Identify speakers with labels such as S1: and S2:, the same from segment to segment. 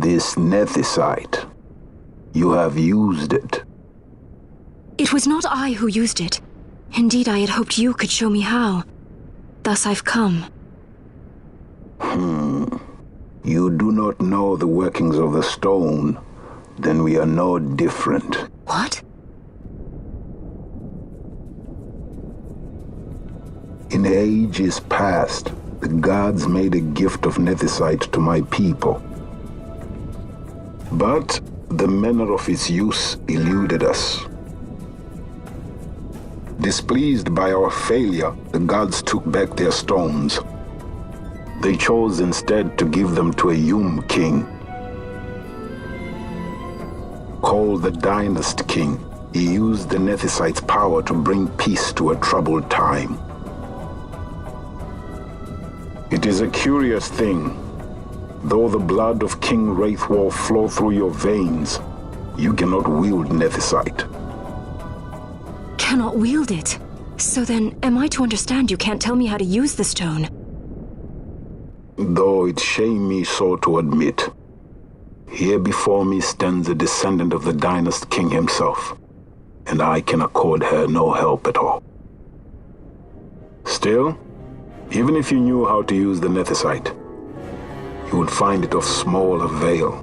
S1: This nethicite. You have used it.
S2: It was not I who used it. Indeed, I had hoped you could show me how. Thus I've come.
S1: You do not know the workings of the stone. Then we are no different.
S2: What?
S1: In ages past, the gods made a gift of nethicite to my people. But the manner of its use eluded us. Displeased by our failure, the gods took back their stones. They chose instead to give them to a Yum king. Called the Dynast King, he used the nethicite's power to bring peace to a troubled time. It is a curious thing. Though the blood of King Wraithwall flow through your veins, you cannot wield nethicite.
S2: Cannot wield it? So then, am I to understand you can't tell me how to use the stone?
S1: Though it shame me so to admit, here before me stands a descendant of the Dynast King himself, and I can accord her no help at all. Still, even if you knew how to use the nethicite, you would find it of small avail.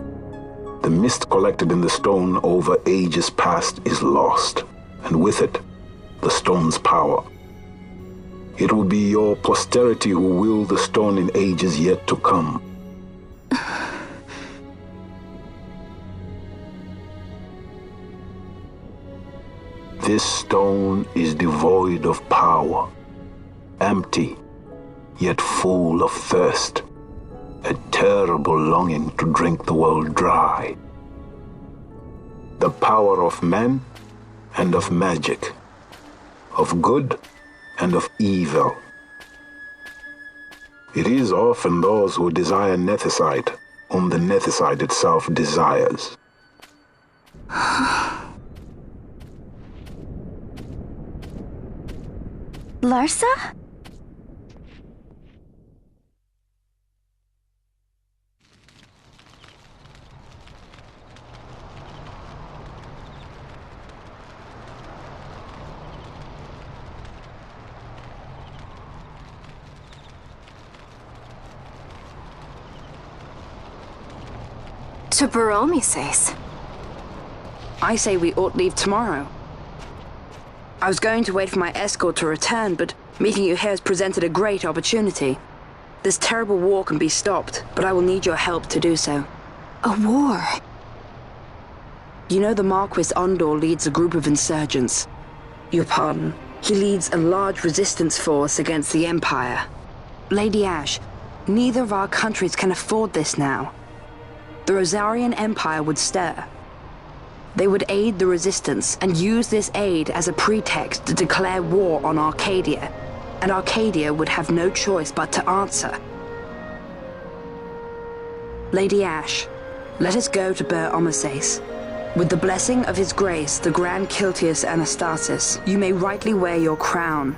S1: The mist collected in the stone over ages past is lost, and with it, the stone's power. It will be your posterity who will the stone in ages yet to come. This stone is devoid of power, empty, yet full of thirst, a terrible longing to drink the world dry. The power of men and of magic, of good and of evil. It is often those who desire nethicite whom the nethicite itself desires.
S3: Larsa?
S2: To Baromi says.
S4: I say we ought leave tomorrow. I was going to wait for my escort to return, but meeting you here has presented a great opportunity. This terrible war can be stopped, but I will need your help to do so.
S2: A war?
S4: You know the Marquis Ondor leads a group of insurgents. Your pardon. He leads a large resistance force against the Empire. Lady Ash, neither of our countries can afford this now. The Rosarian Empire would stir. They would aid the resistance and use this aid as a pretext to declare war on Arcadia, and Arcadia would have no choice but to answer. Lady Ash, let us go to Bur Omases. With the blessing of His Grace, the Grand Kiltius Anastasis, you may rightly wear your crown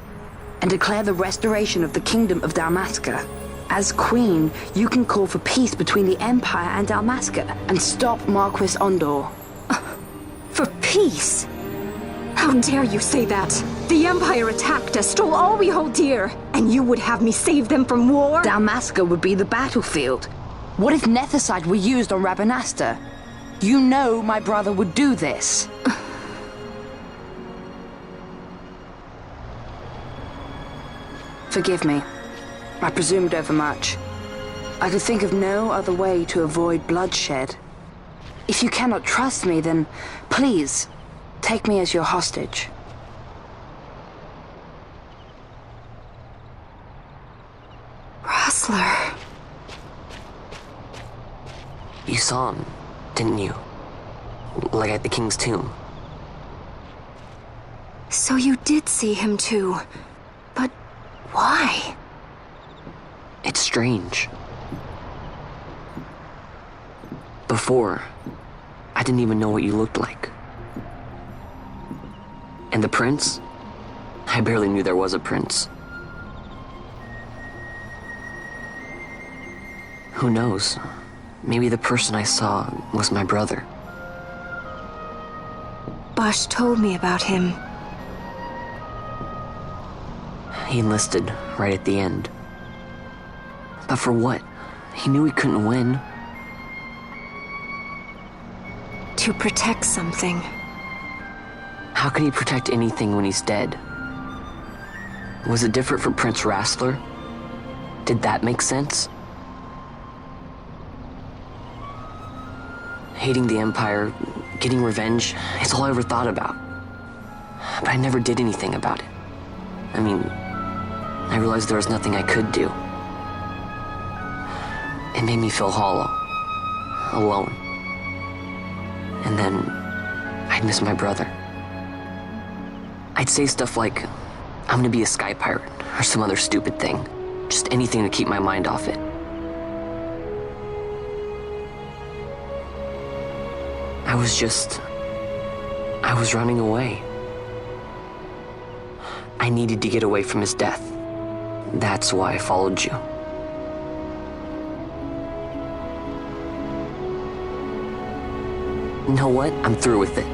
S4: and declare the restoration of the Kingdom of Dalmasca. As Queen, you can call for peace between the Empire and Dalmasca and stop Marquis Ondor.
S2: For peace? How dare you say that? The Empire attacked us, stole all we hold dear, and you would have me save them from war?
S4: Dalmasca would be the battlefield. What if nethicite were used on Rabanasta? You know my brother would do this. Forgive me. I presumed overmuch. I could think of no other way to avoid bloodshed. If you cannot trust me, then please, take me as your hostage.
S2: Rustler.
S5: You saw him, didn't you? Like at the King's tomb.
S2: So you did see him too. But why?
S5: It's strange. Before, I didn't even know what you looked like. And the prince? I barely knew there was a prince. Who knows? maybe the person I saw was my brother.
S2: Bosch told me about him.
S5: He enlisted right at the end. But for what? He knew he couldn't win.
S2: To protect something.
S5: How can he protect anything when he's dead? Was it different for Prince Rassler? Did that make sense? Hating the Empire, getting revenge, it's all I ever thought about. But I never did anything about it. I mean, I realized there was nothing I could do. It made me feel hollow, alone. And then I'd miss my brother. I'd say stuff like, I'm gonna be a sky pirate, or some other stupid thing. Just anything to keep my mind off it. I was running away. I needed to get away from his death. That's why I followed you. You know what? I'm through with it.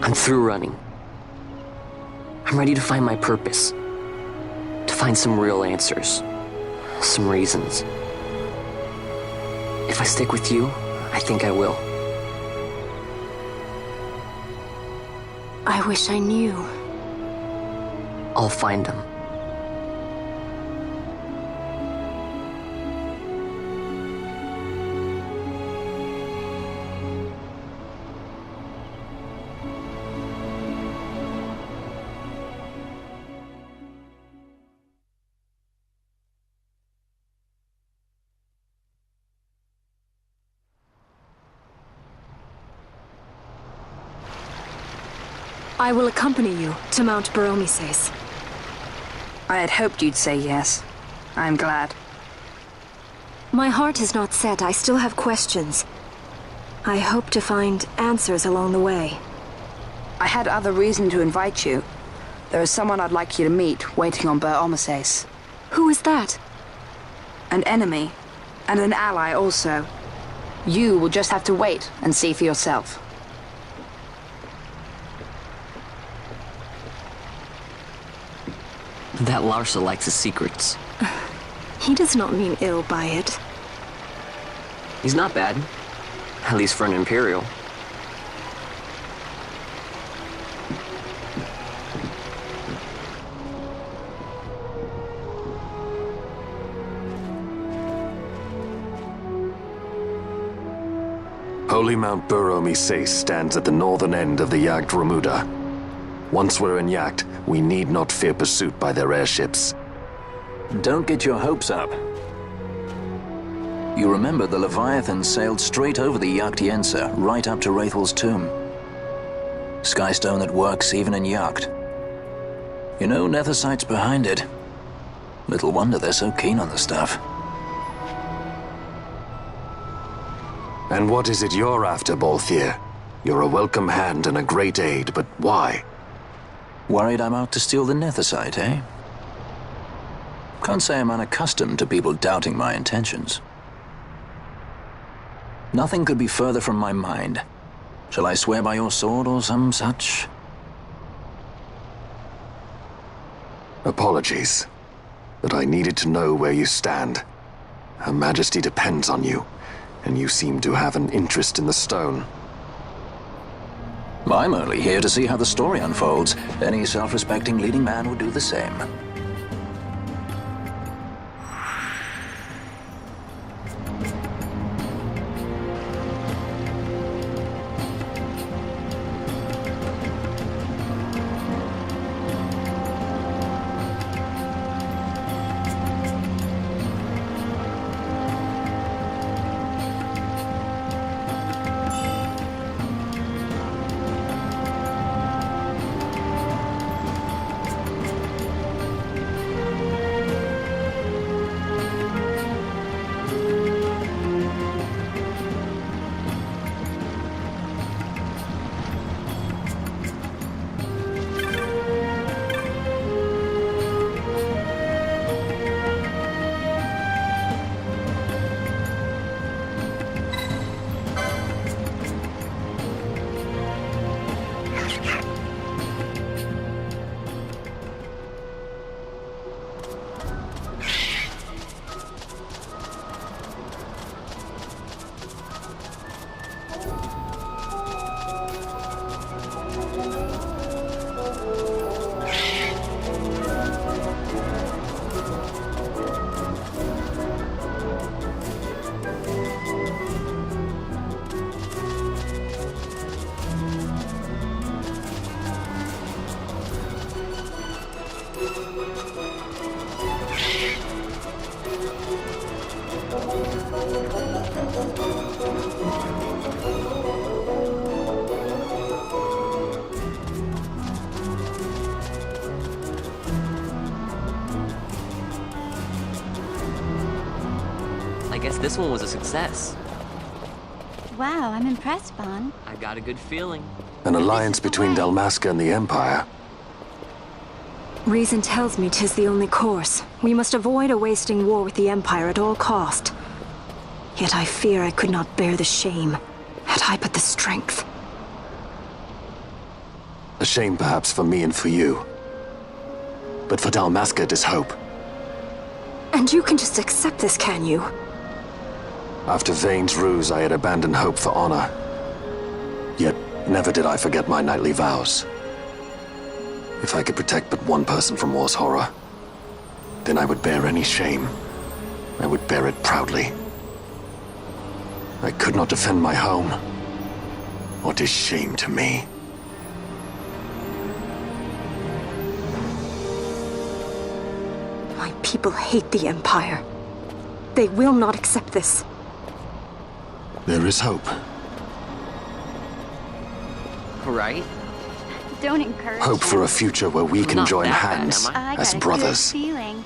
S5: I'm through running. I'm ready to find my purpose. To find some real answers. Some reasons. If I stick with you, I think I will.
S2: I wish I knew.
S5: I'll find them.
S2: I will accompany you to Mount Baromises.
S4: I had hoped you'd say yes. I'm glad.
S2: My heart is not set. I still have questions. I hope to find answers along the way.
S4: I had other reason to invite you. There is someone I'd like you to meet waiting on Baromises.
S2: Who is that?
S4: An enemy, and an ally also. You will just have to wait and see for yourself.
S5: That Larsa likes his secrets.
S2: He does not mean ill by it.
S5: He's not bad. At least for an Imperial.
S3: Holy Mount Baromises stands at the northern end of the Yacht Remuda. Once we're in Yacht, we need not fear pursuit by their airships.
S6: Don't get your hopes up. You remember the Leviathan sailed straight over the Yacht Yensa, right up to Wraithel's tomb. Skystone that works even in Yacht. You know Nethersight's behind it. Little wonder they're so keen on the stuff.
S3: And what is it you're after, Balthier? You're a welcome hand and a great aid, but why?
S6: Worried I'm out to steal the Nethersight, eh? Can't say I'm unaccustomed to people doubting my intentions. Nothing could be further from my mind. Shall I swear by your sword or some such?
S3: Apologies, but I needed to know where you stand. Her Majesty depends on you, and you seem to have an interest in the stone.
S6: I'm only here to see how the story unfolds. Any self-respecting leading man would do the same.
S5: I guess this one was a success.
S7: Wow, I'm impressed, Vaughn.
S5: I got a good feeling.
S3: An alliance between Dalmasca and the Empire.
S2: Reason tells me 'tis the only course. We must avoid a wasting war with the Empire at all cost. Yet I fear I could not bear the shame, had I but the strength.
S3: A shame perhaps for me and for you. But for Dalmasca, 'tis hope.
S2: And you can just accept this, can you?
S3: After Vane's ruse, I had abandoned hope for honor. Yet, never did I forget my knightly vows. If I could protect but one person from war's horror, then I would bear any shame. I would bear it proudly. I could not defend my home. What is shame to me?
S2: My people hate the Empire. They will not accept this.
S3: There is hope.
S5: Right?
S7: Don't encourage
S3: Hope for
S7: him.
S3: a future where we can
S5: Not
S3: join
S5: that bad,
S3: hands
S5: am I?
S7: I
S3: as
S7: got a
S3: brothers.
S7: good feeling.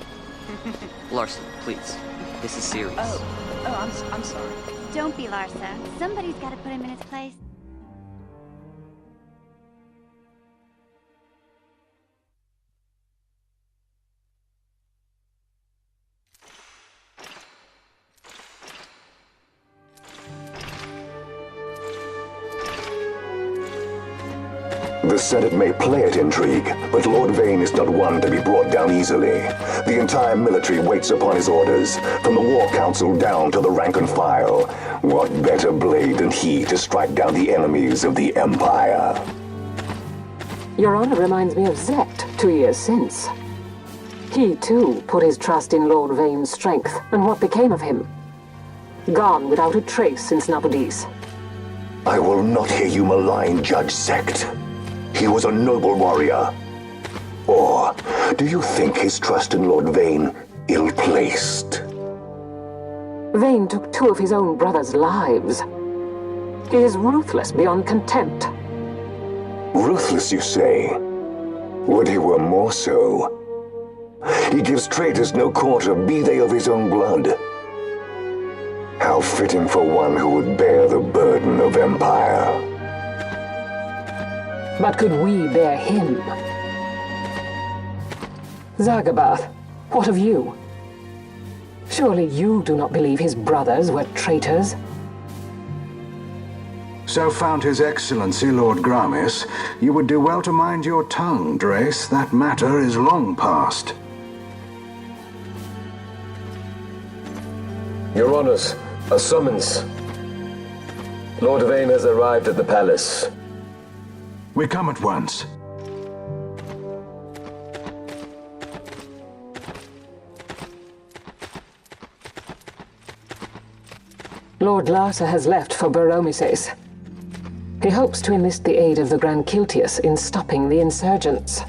S5: Larson, please. This is serious.
S4: I'm sorry.
S7: Don't be Larsa. Somebody's got to put him in his place.
S1: The Senate may play at intrigue, but Lord Vane is not one to be brought down easily. The entire military waits upon his orders, from the War Council down to the rank and file. What better blade than he to strike down the enemies of the Empire?
S8: Your Honor reminds me of Zect 2 years since. He, too, put his trust in Lord Vane's strength, and what became of him? Gone without a trace since Nabudis.
S1: I will not hear you malign Judge Zect. He was a noble warrior. Or do you think his trust in Lord Vane ill-placed?
S8: Vane took 2 of his own brothers' lives. He is ruthless beyond contempt.
S1: Ruthless, you say? Would he were more so. He gives traitors no quarter, be they of his own blood. How fitting for one who would bear the burden of empire.
S8: But could we bear him? Zagabath, what of you? Surely you do not believe his brothers were traitors?
S9: So found His Excellency Lord Gramis, you would do well to mind your tongue, Drace. That matter is long past.
S10: Your Honors, a summons. Lord Vane has arrived at the palace.
S9: We come at once.
S8: Lord Larsa has left for Baromises. He hopes to enlist the aid of the Grand Kiltius in stopping the insurgents.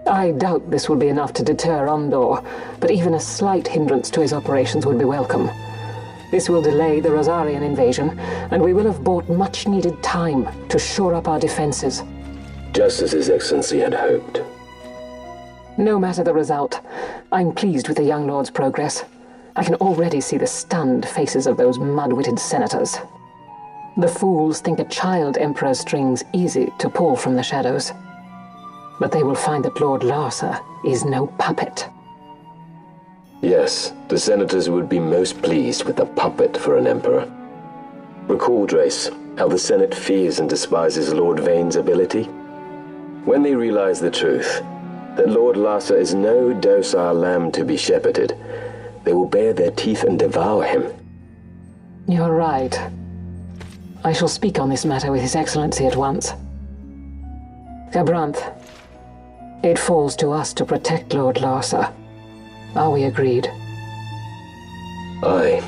S8: I doubt this will be enough to deter Ondor, but even a slight hindrance to his operations would be welcome. This will delay the Rosarian invasion, and we will have bought much-needed time to shore up our defenses.
S10: Just as His Excellency had hoped.
S8: No matter the result, I'm pleased with the young lord's progress. I can already see the stunned faces of those mud-witted senators. The fools think a child emperor's strings easy to pull from the shadows. But they will find that Lord Larsa is no puppet.
S10: Yes, the senators would be most pleased with a puppet for an emperor. Recall, Drace, how the Senate fears and despises Lord Vane's ability. When they realize the truth, that Lord Larsa is no docile lamb to be shepherded, they will bare their teeth and devour him.
S8: You're right. I shall speak on this matter with His Excellency at once. Gabranth, it falls to us to protect Lord Larsa. Are we agreed?
S10: Aye.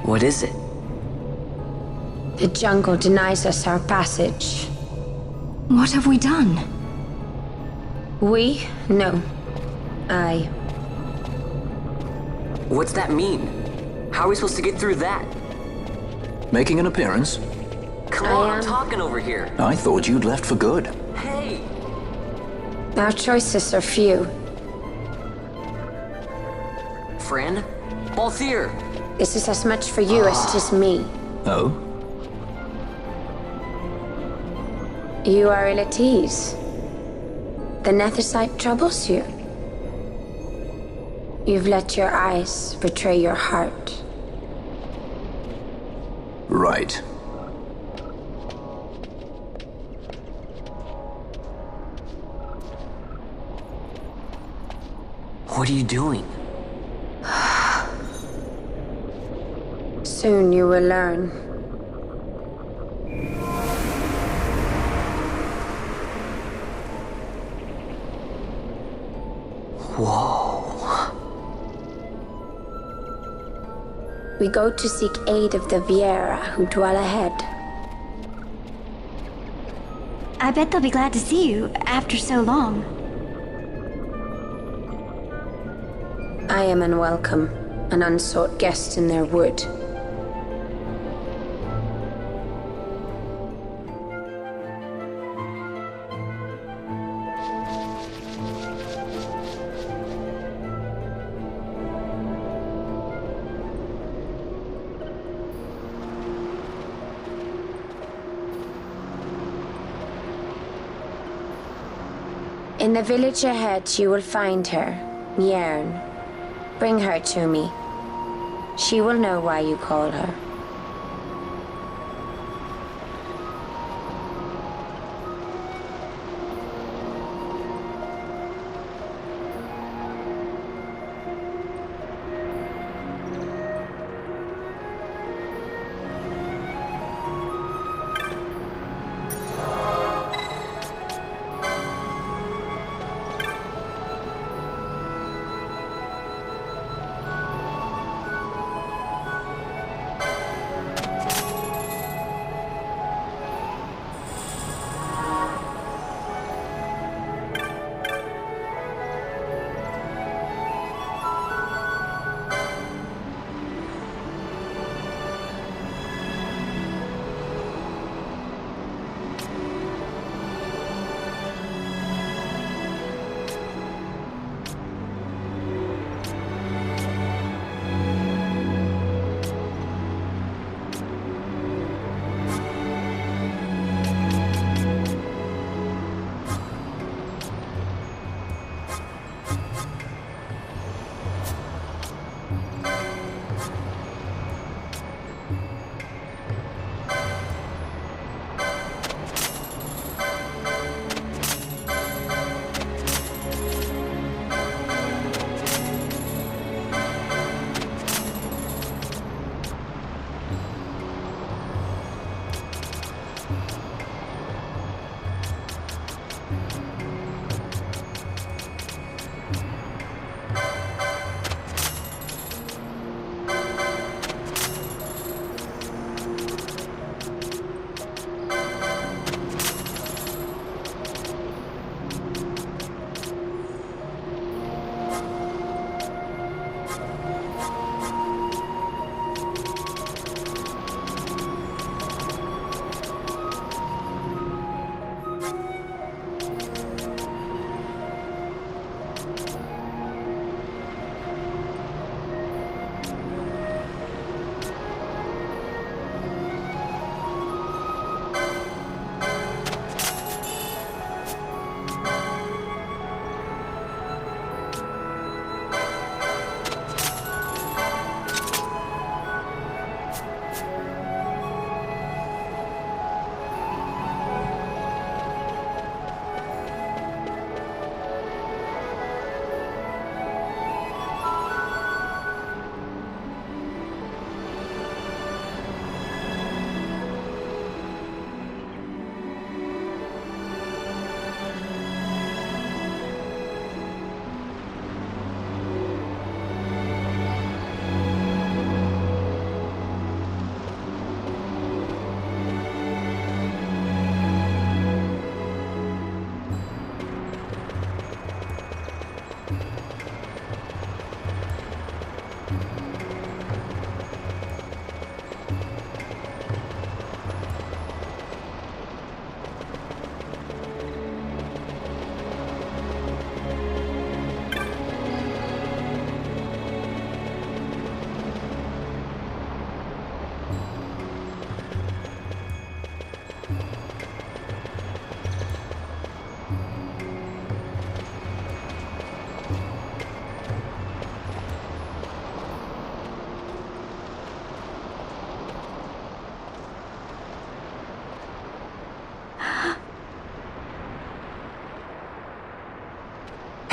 S5: What is it?
S11: The jungle denies us our passage.
S2: What have we done?
S11: We? No. I.
S5: What's that mean? How are we supposed to get through that?
S6: Making an appearance?
S5: Come on, I'm talking over here.
S6: I thought you'd left for good.
S5: Hey!
S11: Our choices are few.
S5: Friend? Balthier!
S11: This is as much for you as it is me.
S6: Oh?
S11: You are ill at ease. The Nethicite troubles you. You've let your eyes betray your heart.
S6: Right.
S5: What are you doing?
S11: Soon you will learn.
S5: Whoa.
S11: We go to seek aid of the Viera who dwell ahead.
S7: I bet they'll be glad to see you after so long.
S11: I am unwelcome, an unsought guest in their wood. In the village ahead, you will find her, Nyearn. Bring her to me. She will know why you call her.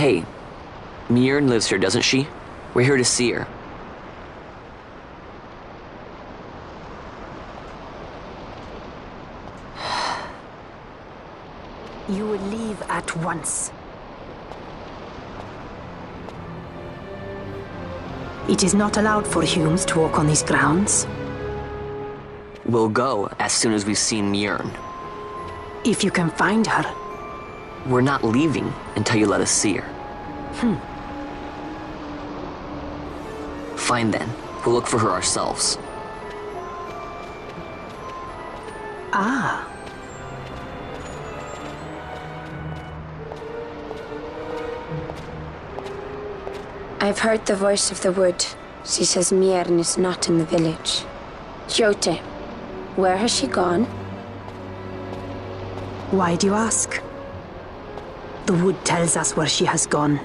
S5: Hey, Mjern lives here, doesn't she? We're here to see her.
S2: You will leave at once. It is not allowed for humans to walk on these grounds.
S5: We'll go as soon as we've seen Mjern.
S2: If you can find her.
S5: We're not leaving until you let us see her. Fine then. We'll look for her ourselves.
S2: Ah.
S11: I've heard the voice of the wood. She says Mjern is not in the village. Jyote, where has she gone?
S2: Why do you ask? The wood tells us where she has gone.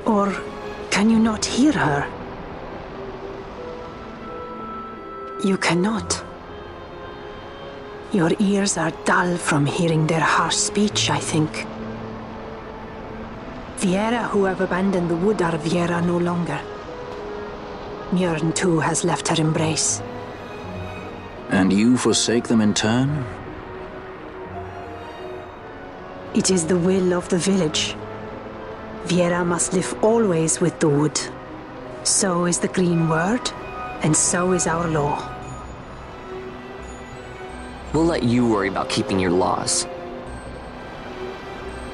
S2: Or can you not hear her? You cannot. Your ears are dull from hearing their harsh speech, I think. Viera who have abandoned the wood are Viera no longer. Mjern too has left her embrace.
S6: And you forsake them in turn?
S2: It is the will of the village. Viera must live always with the wood. So is the green word, and so is our law.
S5: We'll let you worry about keeping your laws.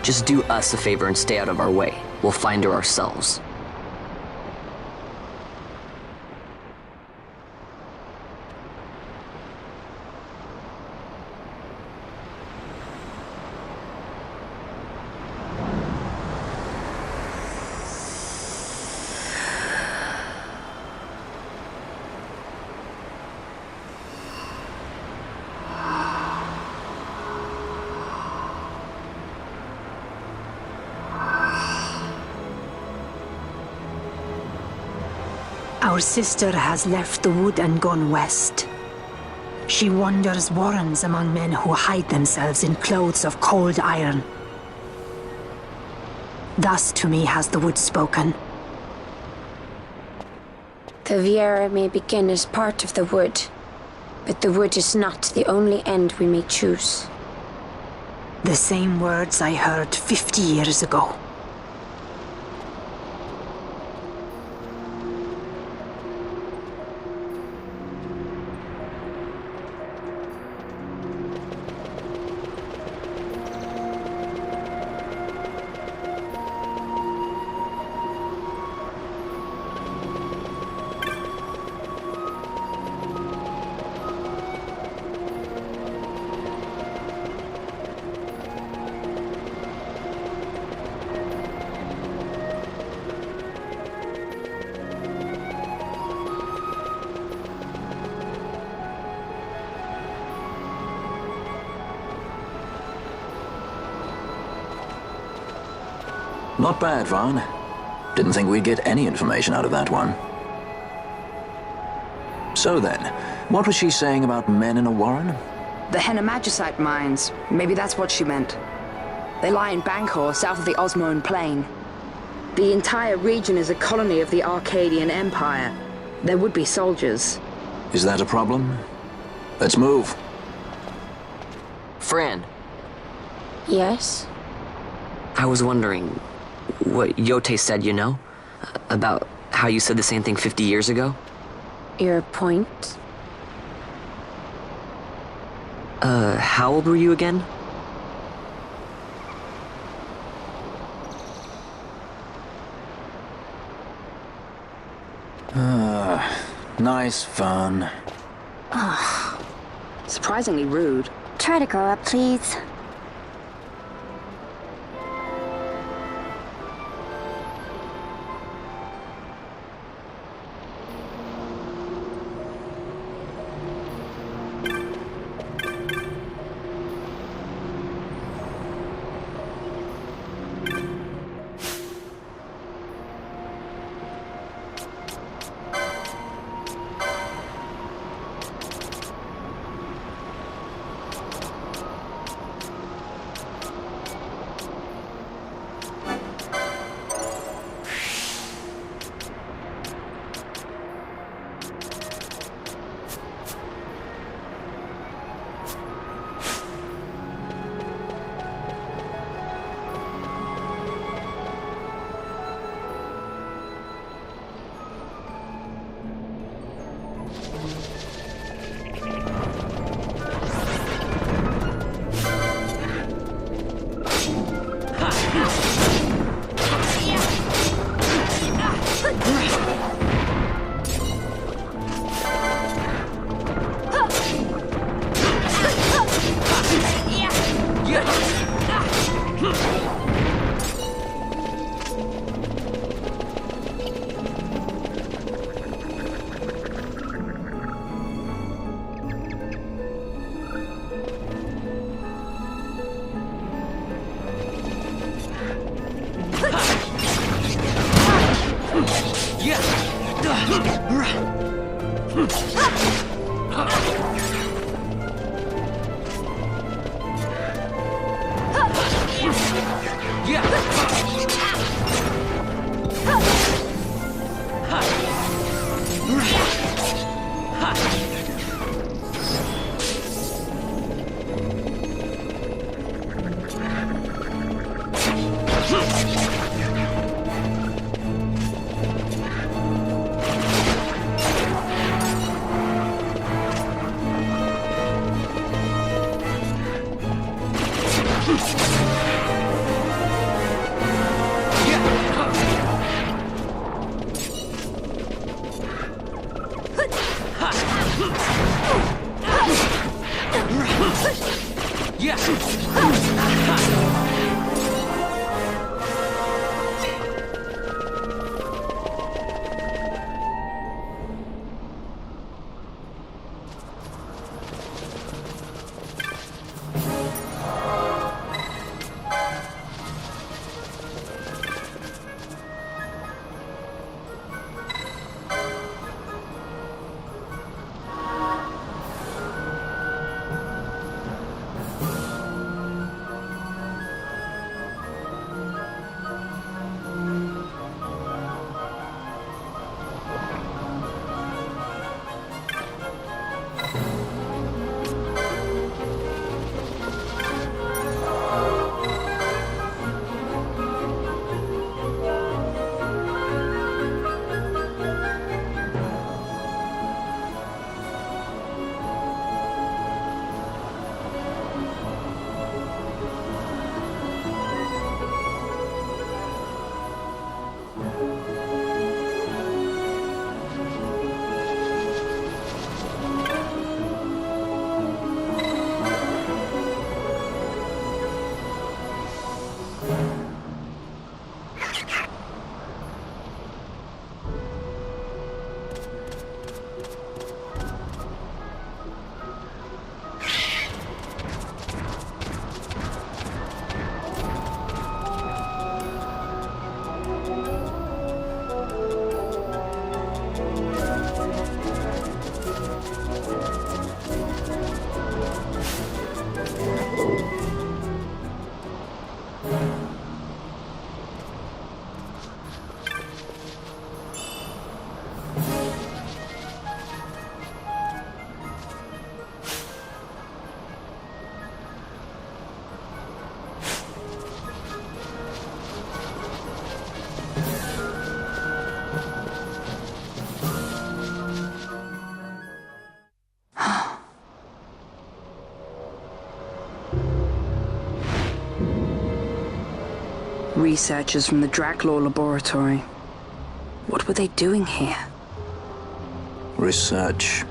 S5: Just do us a favor and stay out of our way. We'll find her ourselves.
S2: Our sister has left the wood and gone west. She wanders warrens among men who hide themselves in clothes of cold iron. Thus to me has the wood spoken.
S11: The Viera may begin as part of the wood, but the wood is not the only end we may choose.
S2: The same words I heard 50 years ago.
S6: Not bad, Vaughn. Didn't think we'd get any information out of that one. So then, what was she saying about men in a warren?
S4: The Henne Mines. Maybe that's what she meant. They lie in Bangkor, south of the Osmoan Plain. The entire region is a colony of the Arcadian Empire. There would be soldiers.
S6: Is that a problem? Let's move.
S5: Fran.
S11: Yes?
S5: I was wondering what Jyote said, you know? About how you said the same thing 50 years ago?
S11: Your point?
S5: How old were you again?
S6: Nice fun.
S4: Surprisingly rude.
S7: Try to grow up, please.
S4: Researchers from the Draclaw laboratory. What were they doing here?
S6: Research.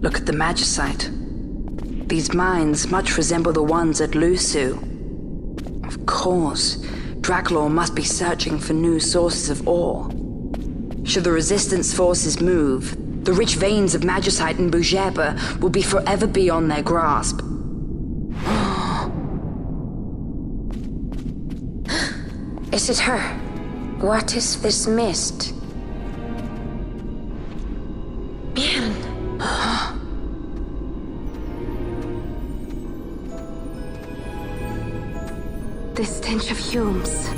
S4: Look at the magicite. These mines much resemble the ones at Lusu. Of course, Draklor must be searching for new sources of ore. Should the Resistance forces move, the rich veins of magicite in Bujeba will be forever beyond their grasp.
S11: Is it her? What is this mist? Man.
S2: The stench of fumes.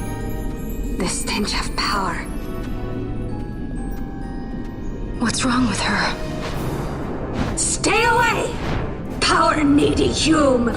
S2: The stench of power. What's wrong with her? Stay away! Power-needy Hume!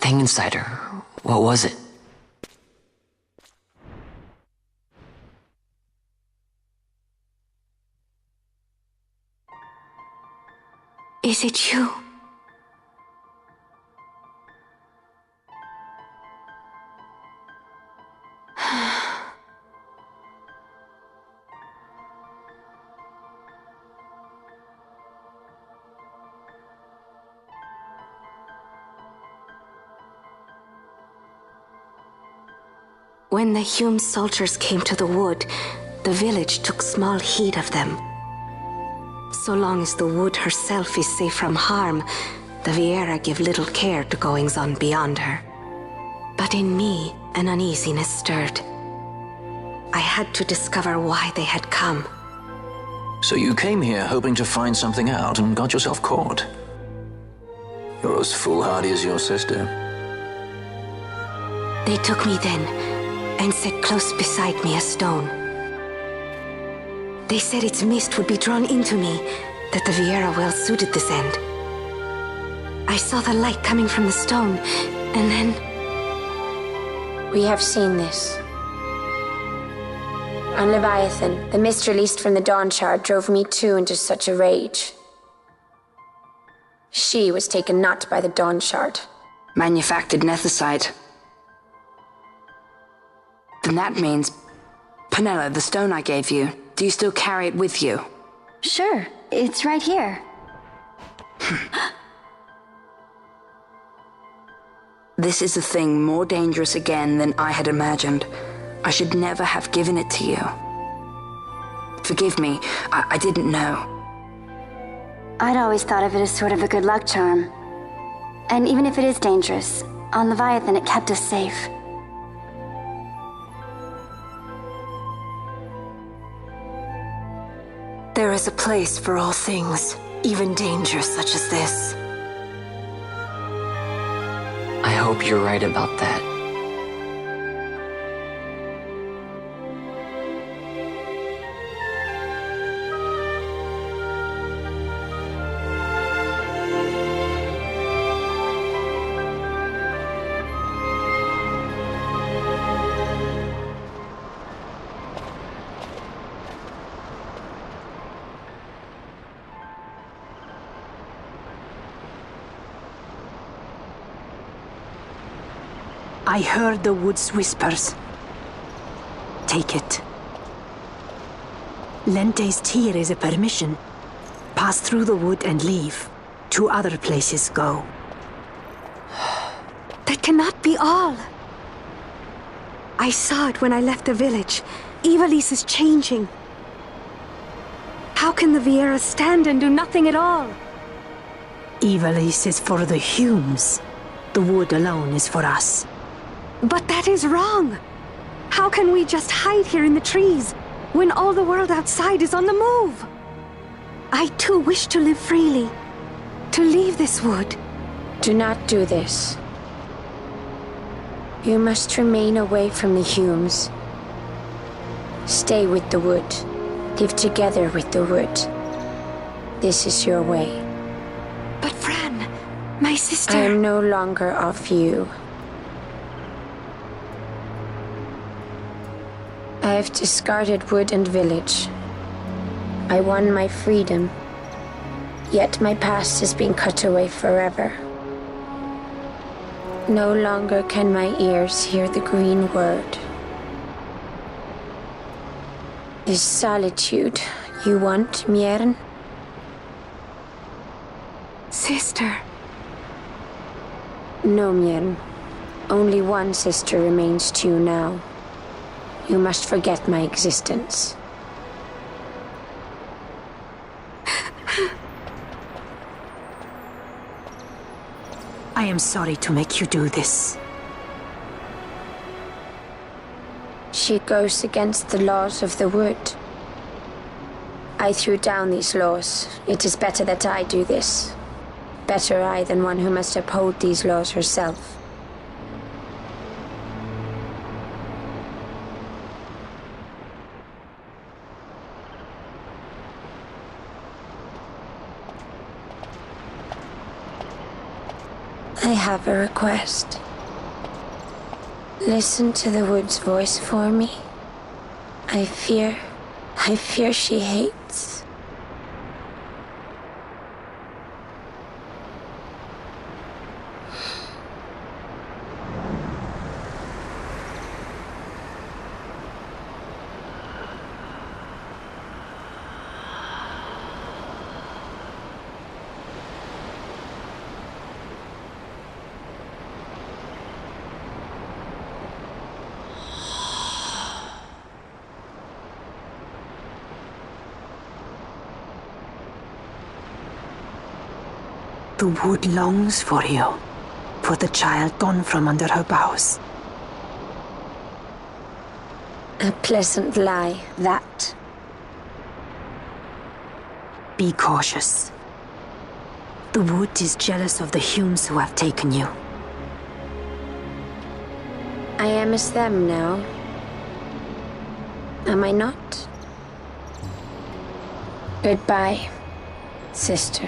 S5: thing inside her. What was it?
S7: Is it you? When the Hume soldiers came to the wood, the village took small heed of them. So long as the wood herself is safe from harm, the Viera give little care to goings-on beyond her. But in me, an uneasiness stirred. I had to discover why they had come.
S6: So you came here hoping to find something out and got yourself caught. You're as foolhardy as your sister.
S7: They took me then, and set close beside me a stone. They said its mist would be drawn into me, that the Viera well suited this end. I saw the light coming from the stone, and then...
S11: We have seen this. On Leviathan, the mist released from the Dawn Shard drove me too into such a rage. She was taken not by the Dawn Shard.
S4: Manufactured nethicite. Then that means... Penella, the stone I gave you, do you still carry it with you?
S7: Sure, it's right here.
S4: This is a thing more dangerous again than I had imagined. I should never have given it to you. Forgive me, I didn't know.
S7: I'd always thought of it as sort of a good luck charm. And even if it is dangerous, on Leviathan it kept us safe.
S2: There is a place for all things, even danger such as this.
S5: I hope you're right about that.
S12: I heard the wood's whispers. Take it. Lente's tear is a permission. Pass through the wood and leave. To other places go.
S2: That cannot be all. I saw it when I left the village. Ivalice is changing. How can the Viera stand and do nothing at all?
S12: Ivalice is for the Humes. The wood alone is for us.
S2: But that is wrong. How can we just hide here in the trees when all the world outside is on the move? I too wish to live freely, to leave this wood.
S11: Do not do this. You must remain away from the Humes. Stay with the wood. Live together with the wood. This is your way.
S2: But Fran, my sister...
S11: I am no longer of you. I have discarded wood and village. I won my freedom, yet my past has been cut away forever. No longer can my ears hear the green word. Is solitude you want, Mjern?
S2: Sister.
S11: No, Mjern. Only one sister remains to you now. You must forget my existence.
S12: I am sorry to make you do this.
S11: She goes against the laws of the wood. I threw down these laws. It is better that I do this. Better I than one who must uphold these laws herself. I have a request. Listen to the wood's voice for me. I fear she hates.
S12: The wood longs for you, for the child gone from under her boughs.
S11: A pleasant lie, that.
S12: Be cautious. The wood is jealous of the Humes who have taken you.
S11: I am as them now. Am I not? Goodbye, sister.